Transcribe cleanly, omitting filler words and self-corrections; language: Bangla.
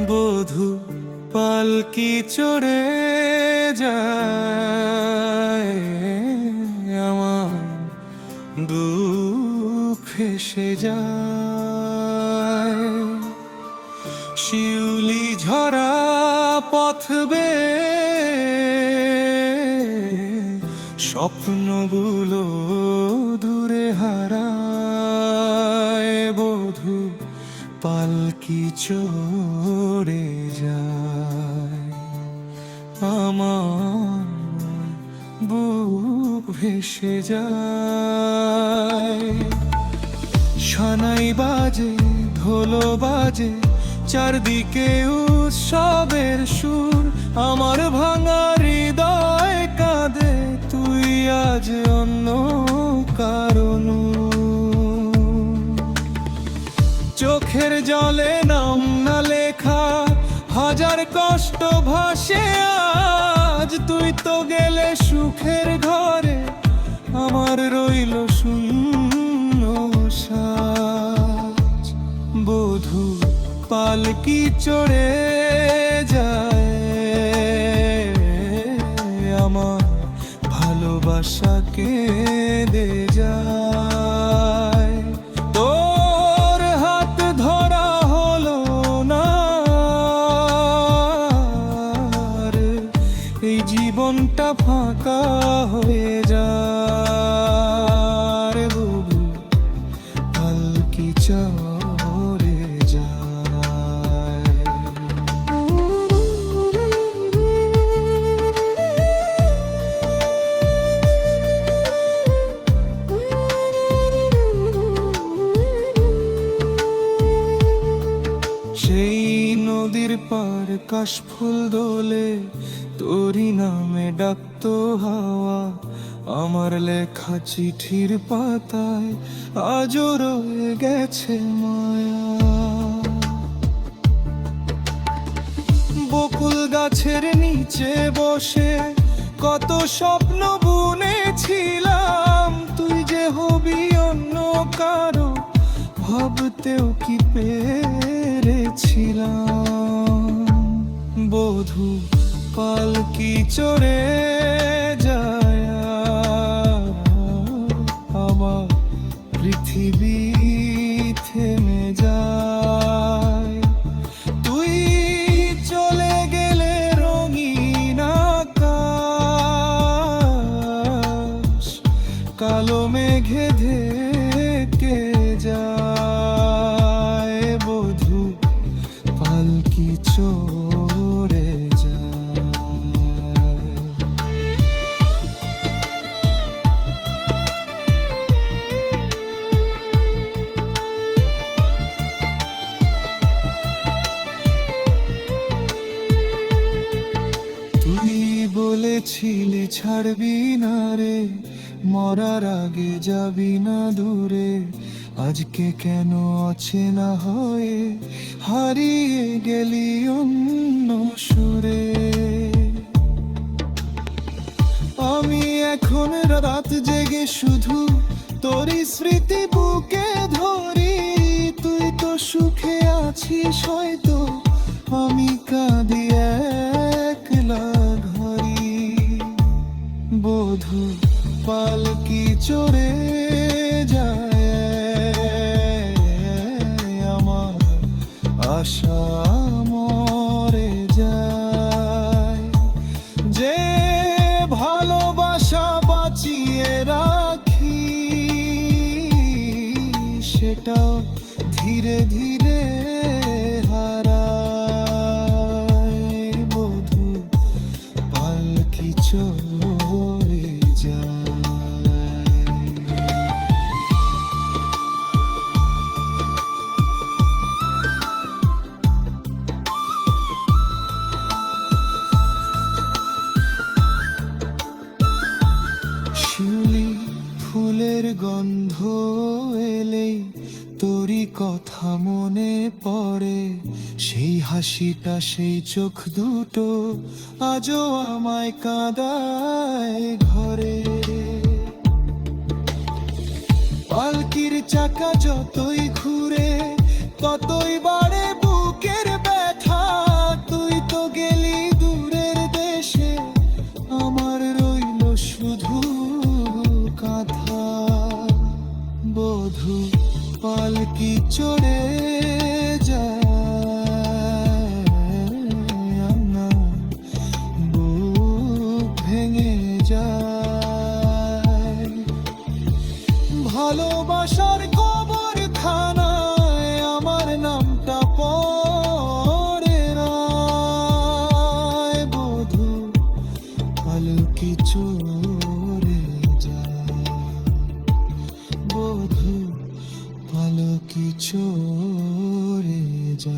বধূ পালকি চড়ে যায়, আমার দুঃখ ভেসে যায়। শিউলি ঝরা পথ বেয়ে স্বপ্নগুলো দূরে হারায়, বধূ পালকি চড়ে যায়, আমার বুক ভেসে যায়। সানাই বাজে, ঢোলো বাজে, চারদিকে উৎসবের সুর, আমার ভাঙা হৃদয় কাঁদে, তুই আজ অন্য কারণ। চোখের জলে নাম না লেখা হাজার কষ্ট ভাসে আজ, তুই তো গেলে সুখের ঘরে, আমার রইল শূন্য সাজ। বধূ পালকি চড়ে যায়, আমার ভালোবাসা কেঁদে যায়। তোর হাত ধরা হলো না রে, এই জীবনটা ফাঁকা হয়ে যায়। বধূ পালকি চড়ে যায়। সেই নদীর পার কাশফুল দোলে, তোরই নামে ডাকতো হাওয়া, আমার লেখা চিঠির পাতায় আজও রয়ে গেছে মায়া। বকুল গাছের নিচে বসে কত স্বপ্ন বুনেছিলাম, তুই যে হবি অন্য কারো ভাবতেও কি পেরেছিলাম। বধূ পালকি চড়ে যায়, আমার পৃথিবী থেমে যায়। তুই চলে গেলে রঙিন আকাশ কালো মেঘে ঢেকে যায়। বধূ পালকি চড়ে যায়। তুই বলেছিলি ছাড়বি না রে, মরার আগে যাবি না দূরে, আজকে কেন অচেনা হয়ে হারিয়ে গেলি অন্য সুরে। আমি এখন রাত জেগে শুধু তোরই স্মৃতি বুকে ধরি, তুই তো সুখে আছিস হয়তো, আমি কাঁদি একলা ঘরে। বধূ পালকি চড়ে যায়, আমার আশা মরে যায়। যে ভালোবাসা বাঁচিয়ে রাখি, সেটাও ধীরে ধীরে হারায়। বধূ পালকি চড়ে যায়। শিউলি ফুলের গন্ধ এলেই তোরই কথা মনে পড়ে, সেই হাসিটা সেই চোখ দুটো আজও আমায় কাঁদায় ঘরে। পালকির চাকা যতই ঘুরে ততই বাড়ে বুকের ব্যথা, বধূ পালকি চড়ে যায়, আমার বুক ভেঙে যায়। ভালোবাসার কবর খানায় আমার নামটা পড়ে রায়, বধূ পালকি চড়ে যায়, বধূ পালকি চড়ে যায়।